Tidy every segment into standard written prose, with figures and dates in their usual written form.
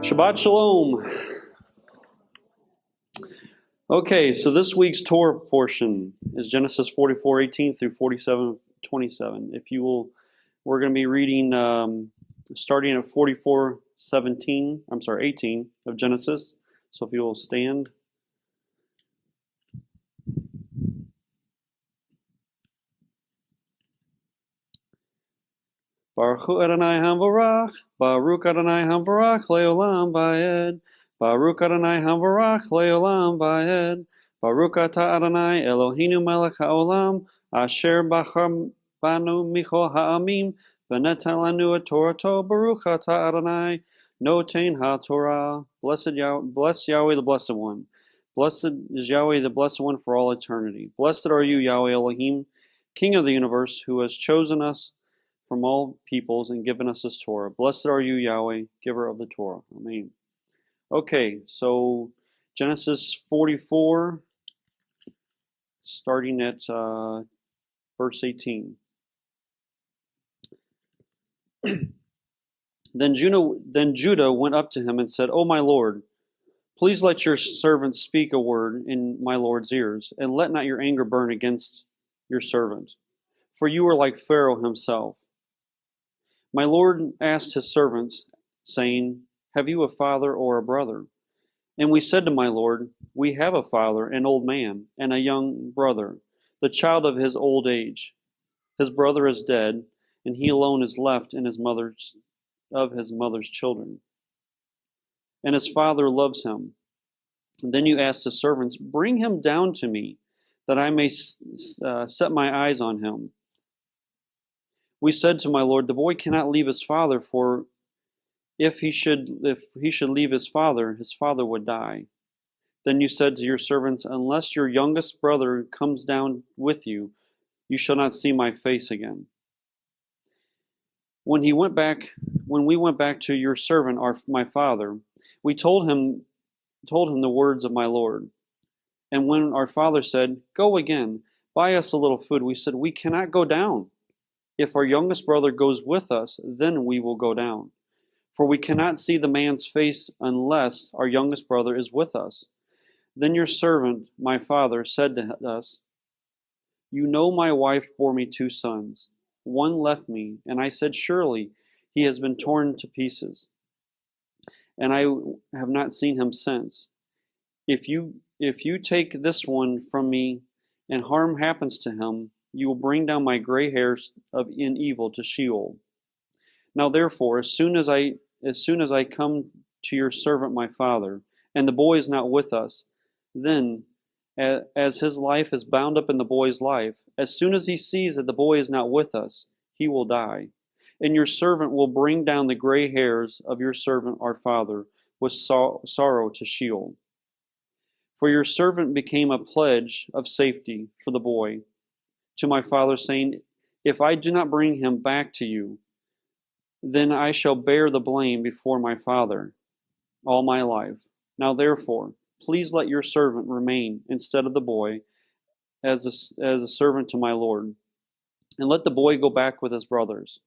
Shabbat Shalom. Okay, so this week's Torah portion is Genesis 44:18 through 47:27. If you will, we're going to be reading starting at 18 of Genesis. So if you will stand. Baruch Adonai Hamvarach, Baruch Adonai Hamvarach Leolam Vaed, Baruch Adonai Hamvarach Leolam Vaed, Baruch Atah Adonai Eloheinu Melech HaOlam, Asher Bachar Banu Michol Ha'amim, V'netan Lanu Et Torato, Baruch Atah Adonai Noten HaTorah. Bless Yahweh the Blessed One. Blessed is Yahweh the Blessed One for all eternity. Blessed are you, Yahweh Elohim, King of the universe, who has chosen us from all peoples and given us this Torah. Blessed are you, Yahweh, giver of the Torah. Amen. Okay, so Genesis 44, starting at verse 18. Then Judah went up to him and said, O my Lord, please let your servant speak a word in my Lord's ears, and let not your anger burn against your servant. For you are like Pharaoh himself. My Lord asked his servants, saying, Have you a father or a brother? And we said to my Lord, We have a father, an old man, and a young brother, the child of his old age. His brother is dead, and he alone is left in his mother's children. And his father loves him. And then you asked his servants, Bring him down to me, that I may set my eyes on him. We said to my Lord, The boy cannot leave his father, for if he should leave his father would die. Then you said to your servants, Unless your youngest brother comes down with you, you shall not see my face again. When we went back to your servant, my father, we told him the words of my Lord. And when our father said, Go again, buy us a little food, we said, We cannot go down. If our youngest brother goes with us, then we will go down. For we cannot see the man's face unless our youngest brother is with us. Then your servant, my father, said to us, You know my wife bore me 2 sons. One left me, and I said, Surely he has been torn to pieces. And I have not seen him since. If you take this one from me, and harm happens to him, you will bring down my gray hairs in evil to Sheol. Now therefore, as soon as I come to your servant my father, and the boy is not with us, then, as his life is bound up in the boy's life, as soon as he sees that the boy is not with us, he will die. And your servant will bring down the gray hairs of your servant our father with sorrow to Sheol. For your servant became a pledge of safety for the boy to my father, saying, If I do not bring him back to you, then I shall bear the blame before my father all my life. Now therefore, please let your servant remain instead of the boy as a servant to my Lord, and let the boy go back with his brothers.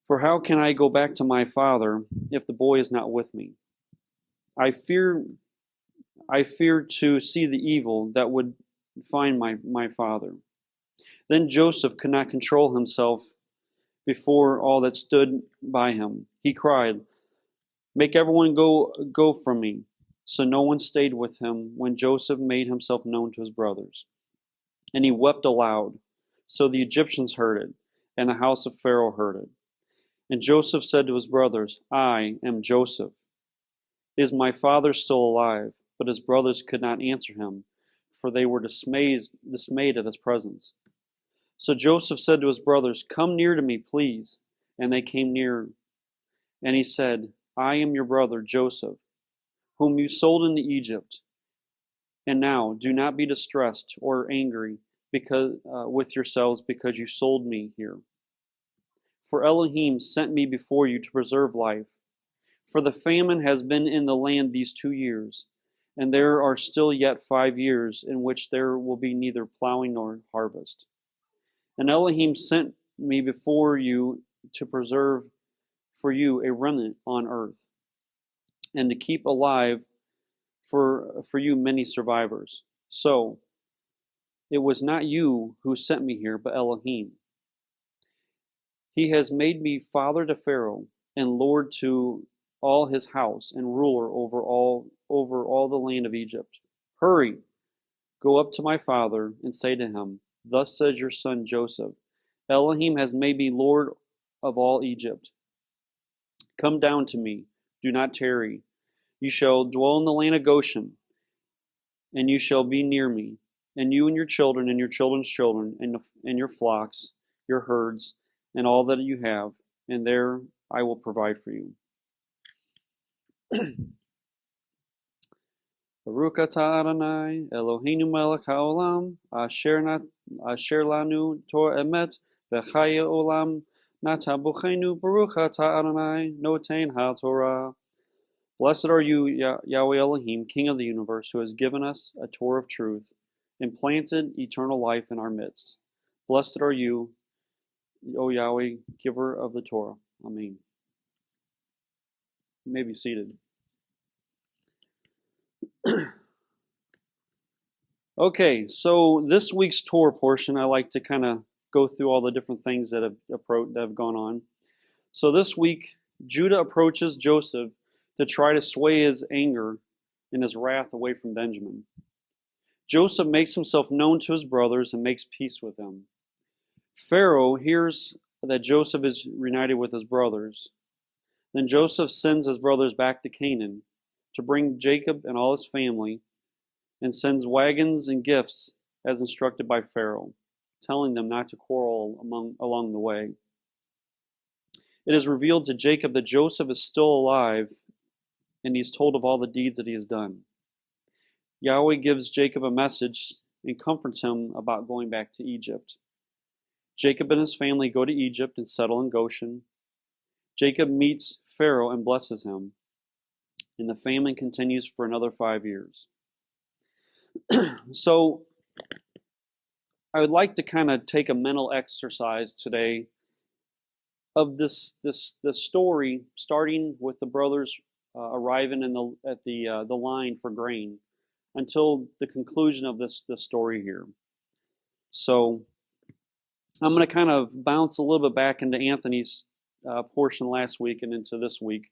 For how can I go back to my father if the boy is not with me? I fear to see the evil that would find my father. Then Joseph could not control himself before all that stood by him. He cried, Make everyone go from me. So no one stayed with him when Joseph made himself known to his brothers. And he wept aloud. So the Egyptians heard it, and the house of Pharaoh heard it. And Joseph said to his brothers, I am Joseph. Is my father still alive? But his brothers could not answer him, for they were dismayed at his presence. So Joseph said to his brothers, Come near to me, please. And they came near. And he said, I am your brother Joseph, whom you sold into Egypt. And now do not be distressed or angry with yourselves because you sold me here. For Elohim sent me before you to preserve life. For the famine has been in the land these 2 years, and there are still yet 5 years in which there will be neither plowing nor harvest. And Elohim sent me before you to preserve for you a remnant on earth. and to keep alive for you many survivors. So it was not you who sent me here, but Elohim. He has made me father to Pharaoh and lord to all his house and ruler over all the land of Egypt. Hurry, go up to my father and say to him, thus says your son Joseph, Elohim has made me lord of all Egypt. Come down to me, do not tarry. You shall dwell in the land of Goshen, and you shall be near me, and you and your children and your children's children, and your flocks, your herds, and all that you have, and there I will provide for you. Baruch atah Adonai, Eloheinu melech haolam, asher lanu Torah emet, v'chaya olam, nata buchenu, Baruch atah Adonai, notein ha-Torah. Blessed are you, Yahweh Elohim, King of the universe, who has given us a Torah of truth and planted eternal life in our midst. Blessed are you, O Yahweh, giver of the Torah. Amen. You may be seated. Okay, so this week's Torah portion, I like to kind of go through all the different things that have gone on. So this week, Judah approaches Joseph to try to sway his anger and his wrath away from Benjamin. Joseph makes himself known to his brothers and makes peace with them. Pharaoh hears that Joseph is reunited with his brothers. Then Joseph sends his brothers back to Canaan to bring Jacob and all his family, and sends wagons and gifts as instructed by Pharaoh, telling them not to quarrel along the way. It is revealed to Jacob that Joseph is still alive, and he is told of all the deeds that he has done. Yahweh gives Jacob a message and comforts him about going back to Egypt. Jacob and his family go to Egypt and settle in Goshen. Jacob meets Pharaoh and blesses him, and the famine continues for another 5 years. So, I would like to kind of take a mental exercise today of this story, starting with the brothers arriving at the line for grain, until the conclusion of this story here. So, I'm going to kind of bounce a little bit back into Anthony's portion last week and into this week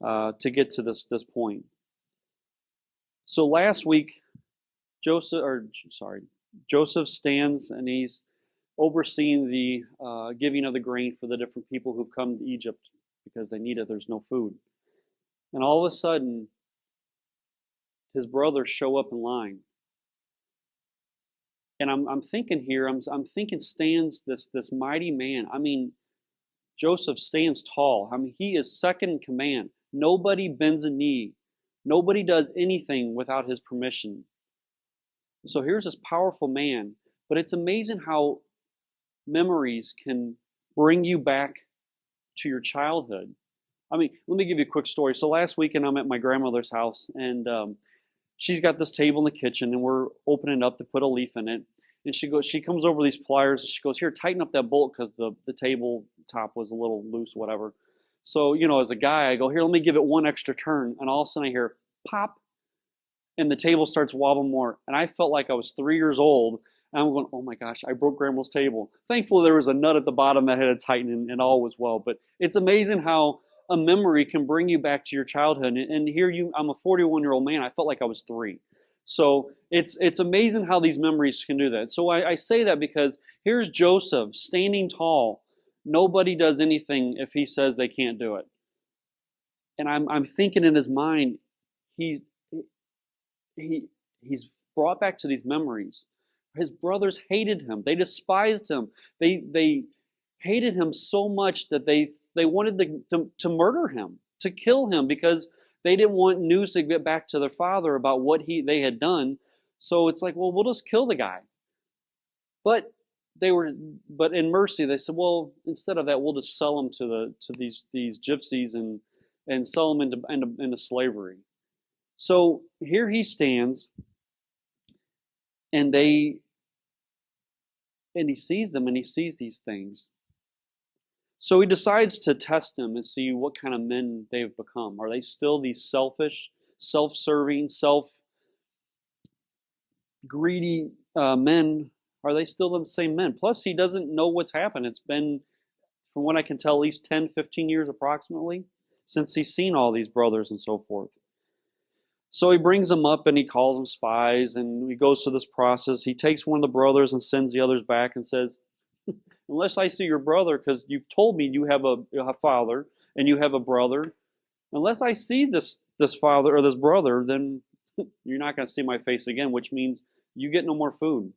to get to this point. So last week, Joseph stands and he's overseeing the giving of the grain for the different people who've come to Egypt because they need it. There's no food. And all of a sudden, his brothers show up in line. And I'm thinking here, I'm thinking stands this mighty man. I mean, Joseph stands tall. I mean, he is second in command. Nobody bends a knee. Nobody does anything without his permission. So here's this powerful man. But it's amazing how memories can bring you back to your childhood. I mean, let me give you a quick story. So last weekend I'm at my grandmother's house, and she's got this table in the kitchen, and we're opening it up to put a leaf in it. And she comes over these pliers, and she goes, here, tighten up that bolt because the table top was a little loose, whatever. So, as a guy, I go, here, let me give it one extra turn. And all of a sudden I hear, pop, and the table starts wobbling more. And I felt like I was 3 years old. And I'm going, oh my gosh, I broke Grandma's table. Thankfully, there was a nut at the bottom that had to tighten, and all was well. But it's amazing how a memory can bring you back to your childhood. And here I'm a 41-year-old man. I felt like I was 3. So it's amazing how these memories can do that. So I say that because here's Joseph standing tall. Nobody does anything if he says they can't do it. And I'm thinking in his mind, he's brought back to these memories. His brothers hated him. They despised him. They hated him so much that they wanted to murder him, to kill him, because they didn't want news to get back to their father about what they had done. So it's like, well, we'll just kill the guy. But in mercy, they said, well, instead of that, we'll just sell him to these gypsies and sell him into slavery. So here he stands, and he sees them, and he sees these things. So he decides to test them and see what kind of men they've become. Are they still these selfish, self-serving, self-greedy men? Are they still the same men? Plus, he doesn't know what's happened. It's been, from what I can tell, at least 10, 15 years approximately since he's seen all these brothers and so forth. So he brings them up and he calls them spies, and he goes through this process. He takes one of the brothers and sends the others back and says, unless I see your brother, because you've told me you have a father and you have a brother, unless I see this father or this brother, then you're not going to see my face again, which means you get no more food.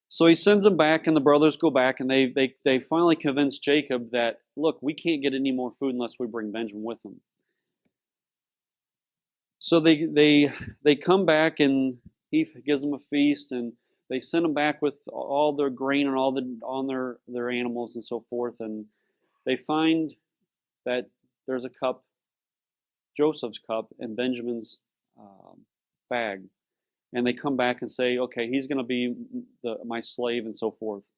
So he sends them back, and the brothers go back, and they finally convince Jacob that, look, we can't get any more food unless we bring Benjamin with them. So they come back, and he gives them a feast, and they send them back with all their grain and all on their animals and so forth, and they find that there's a cup, Joseph's cup, in Benjamin's bag. And they come back and say, okay, he's going to be my slave and so forth.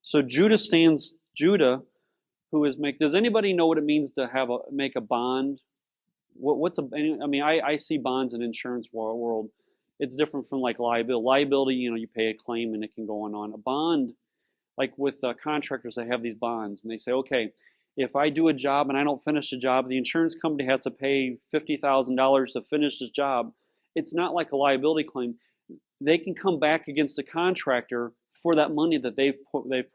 So Judah, who is does anybody know what it means to make a bond? I see bonds in insurance world. It's different from like liability. Liability, you pay a claim and it can go on. A bond, like with contractors, they have these bonds and they say, okay, if I do a job and I don't finish the job, the insurance company has to pay $50,000 to finish this job. It's not like a liability claim. They can come back against the contractor for that money that they've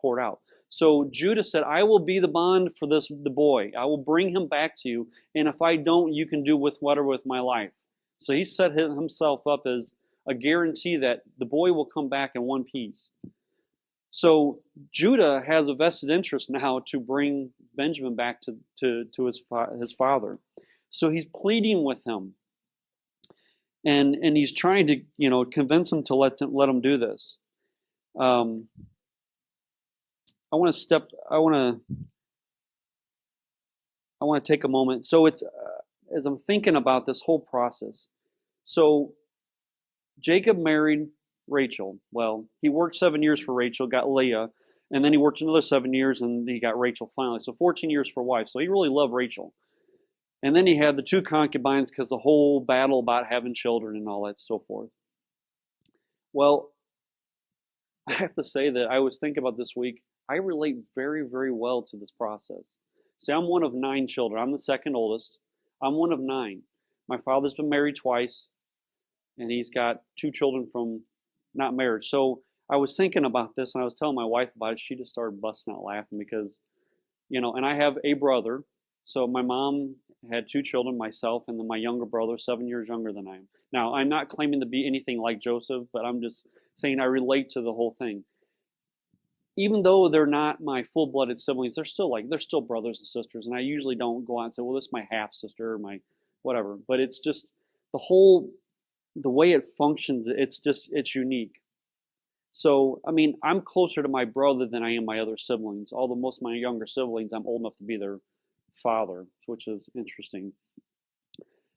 poured out. So Judah said, I will be the bond for the boy. I will bring him back to you. And if I don't, you can do with my life. So he set himself up as a guarantee that the boy will come back in one piece. So Judah has a vested interest now to bring Benjamin back to his father. So he's pleading with him. And he's trying to, convince him to let him do this. I want to take a moment. So it's as I'm thinking about this whole process. So Jacob married Rachel. Well, he worked 7 years for Rachel, got Leah, and then he worked another 7 years, and he got Rachel finally. So 14 years for wife. So he really loved Rachel. And then he had the 2 concubines because the whole battle about having children and all that so forth. Well, I have to say that I was thinking about this week, I relate very, very well to this process. See, I'm one of 9 children. I'm the second oldest. I'm one of 9. My father's been married twice, and he's got 2 children from not marriage. So I was thinking about this, and I was telling my wife about it. She just started busting out laughing because, and I have a brother. So my mom had 2 children, myself, and then my younger brother, 7 years younger than I am. Now, I'm not claiming to be anything like Joseph, but I'm just saying I relate to the whole thing. Even though they're not my full-blooded siblings, they're still brothers and sisters, and I usually don't go out and say, well, this is my half-sister or my whatever. But it's just the way it functions, it's unique. So, I'm closer to my brother than I am my other siblings, although most of my younger siblings, I'm old enough to be their father, which is interesting.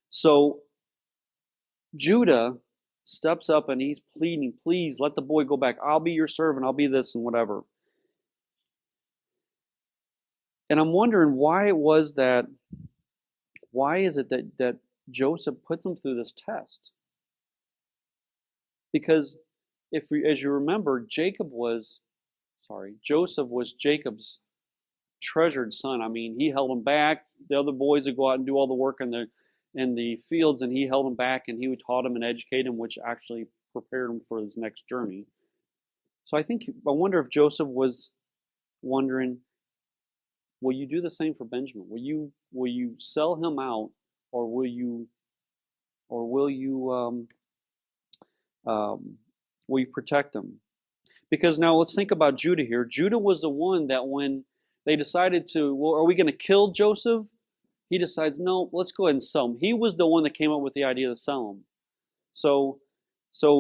So Judah steps up and he's pleading, please let the boy go back. I'll be your servant. I'll be this and whatever. And I'm wondering why is it that Joseph puts him through this test? Because as you remember, Joseph was Jacob's treasured son. He held him back. The other boys would go out and do all the work in the fields, and he held him back, and he taught him and educated him, which actually prepared him for his next journey. So I wonder if Joseph was wondering, will you do the same for Benjamin? Will you sell him out, or will you protect him? Because now let's think about Judah here. Judah was the one that when they decided are we going to kill Joseph? He decides, no, let's go ahead and sell him. He was the one that came up with the idea to sell him. So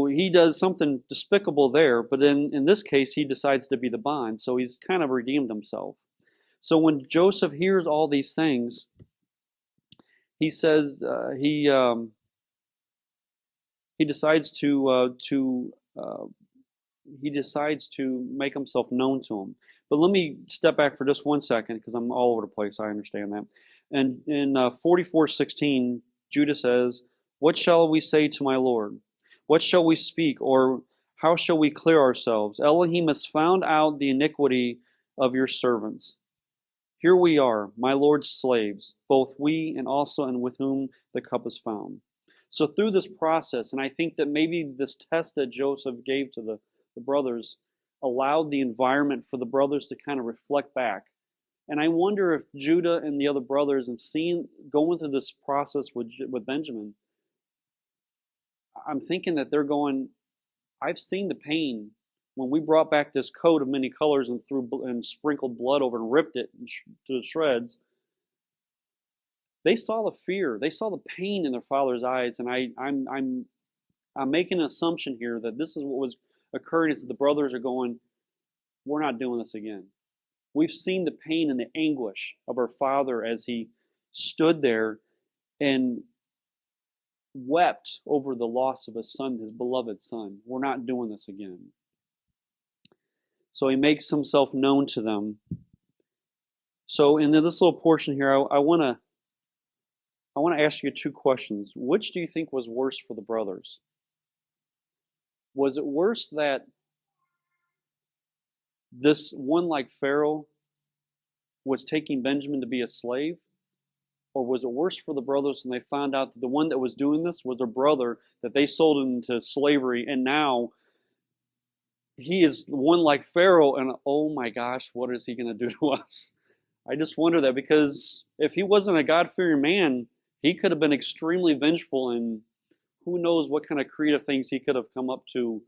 he does something despicable there, but then in this case, he decides to be the bond. So he's kind of redeemed himself. So when Joseph hears all these things, he says he decides to make himself known to him. But let me step back for just 1 second, because I'm all over the place. I understand that. And in 44:16, Judah says, "What shall we say to my Lord? What shall we speak, or how shall we clear ourselves? Elohim has found out the iniquity of your servants. Here we are, my Lord's slaves, both we and also and with whom the cup is found." So through this process, and I think that maybe this test that Joseph gave to the brothers allowed the environment for the brothers to kind of reflect back. And I wonder if Judah and the other brothers, and going through this process with Benjamin, I'm thinking that they're going, I've seen the pain when we brought back this coat of many colors and sprinkled blood over and ripped it to shreds. They saw the fear, they saw the pain in their father's eyes, and I'm making an assumption here that this is what was occurring, is that the brothers are going, we're not doing this again. We've seen the pain and the anguish of our father as he stood there and wept over the loss of his son, his beloved son. We're not doing this again. So he makes himself known to them. So in this little portion here, I want to ask you 2 questions. Which do you think was worse for the brothers? Was it worse that this one like Pharaoh was taking Benjamin to be a slave? Or was it worse for the brothers when they found out that the one that was doing this was their brother that they sold into slavery, and now he is one like Pharaoh, and oh my gosh, what is he going to do to us? I just wonder that, because if he wasn't a God-fearing man, he could have been extremely vengeful, and who knows what kind of creative things he could have come up to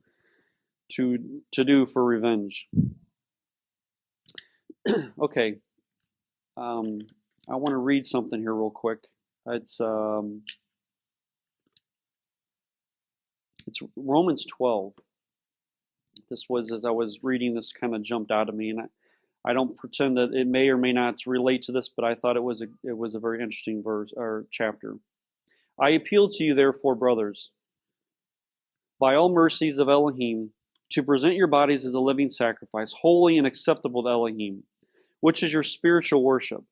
do for revenge. Okay. I want to read something here real quick. It's Romans 12. This was, as I was reading this, kind of jumped out at me, and I don't pretend that it may or may not relate to this, but I thought it was a very interesting verse or chapter. "I appeal to you, therefore, brothers, by all mercies of Elohim, to present your bodies as a living sacrifice, holy and acceptable to Elohim, which is your spiritual worship.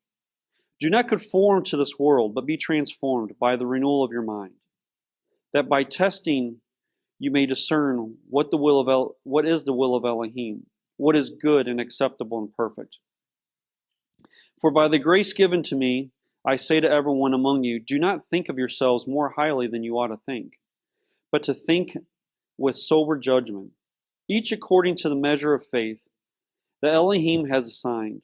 Do not conform to this world, but be transformed by the renewal of your mind, that by testing you may discern what is the will of Elohim, what is good and acceptable and perfect. For by the grace given to me, I say to everyone among you, do not think of yourselves more highly than you ought to think, but to think with sober judgment, each according to the measure of faith that Elohim has assigned.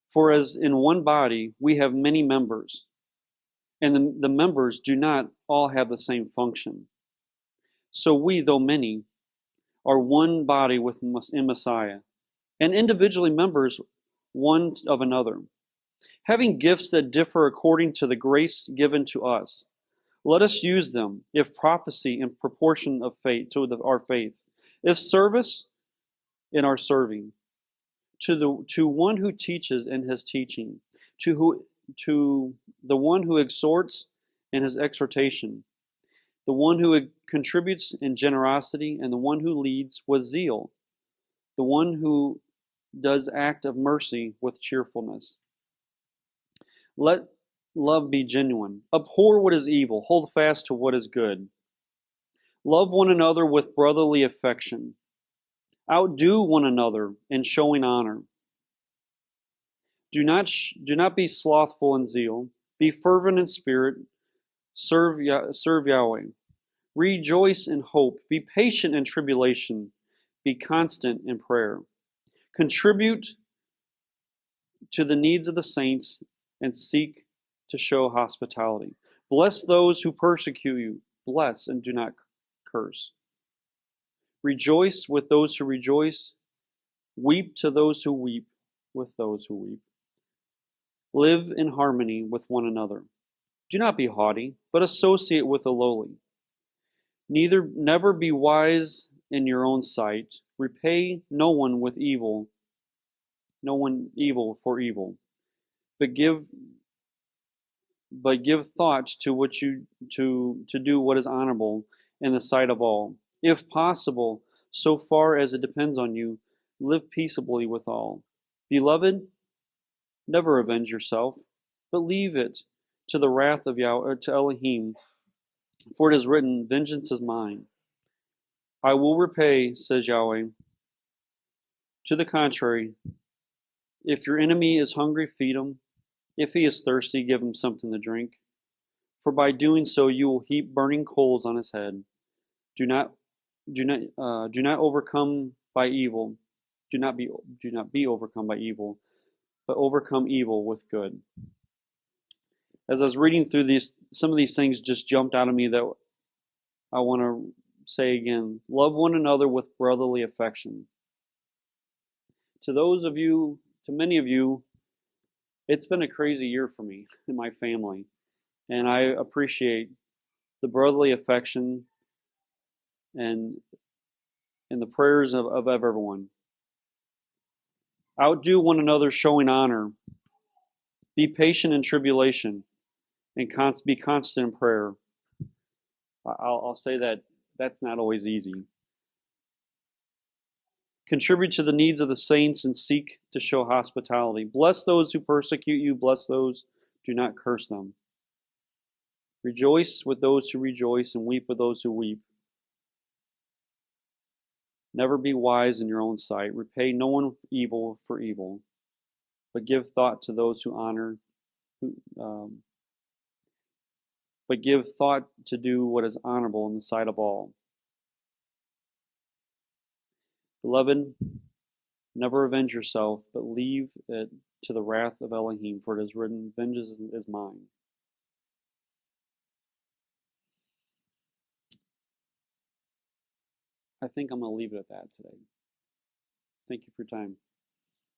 For as in one body we have many members, and the members do not all have the same function. So we, though many, are one body in Messiah, and individually members one of another, having gifts that differ according to the grace given to us. Let us use them, if prophecy in proportion of faith to our faith, if service in our serving, to one who teaches in his teaching, to the one who exhorts in his exhortation, the one who contributes in generosity, and the one who leads with zeal, the one who does act of mercy with cheerfulness. Let love be genuine. Abhor what is evil. Hold fast to what is good. Love one another with brotherly affection. Outdo one another in showing honor. Do not be slothful in zeal. Be fervent in spirit. Serve Yahweh. Rejoice in hope. Be patient in tribulation. Be constant in prayer. Contribute to the needs of the saints and seek to show hospitality. Bless those who persecute you. Bless and do not curse. Rejoice with those who rejoice. Weep to those who weep with those who weep. Live in harmony with one another. Do not be haughty, but associate with the lowly. Never be wise in your own sight. Repay no one evil for evil, but give thought to what you to do what is honorable in the sight of all. If possible, so far as it depends on you, Live peaceably with all. Beloved, never avenge yourself, but leave it to the wrath of to Elohim. For it is written, vengeance is mine. I will repay, says Yahweh. To the contrary, if your enemy is hungry, feed him. If he is thirsty, give him something to drink. For by doing so, you will heap burning coals on his head. Do not overcome by evil. Do not be overcome by evil, but overcome evil with good. As I was reading through these, some of these things just jumped out of me that I want to say again. Love one another with brotherly affection. To many of you, it's been a crazy year for me and my family, and I appreciate the brotherly affection and the prayers of everyone. Outdo one another, showing honor. Be patient in tribulation, and be constant in prayer. I'll say that that's not always easy. Contribute to the needs of the saints and seek to show hospitality. Bless those who persecute you. Bless those, do not curse them. Rejoice with those who rejoice and weep with those who weep. Never be wise in your own sight. Repay no one evil for evil, but give thought to those who honor. But give thought to do what is honorable in the sight of all. Beloved, never avenge yourself, but leave it to the wrath of Elohim, for it is written, vengeance is mine. I think I'm going to leave it at that today. Thank you for your time.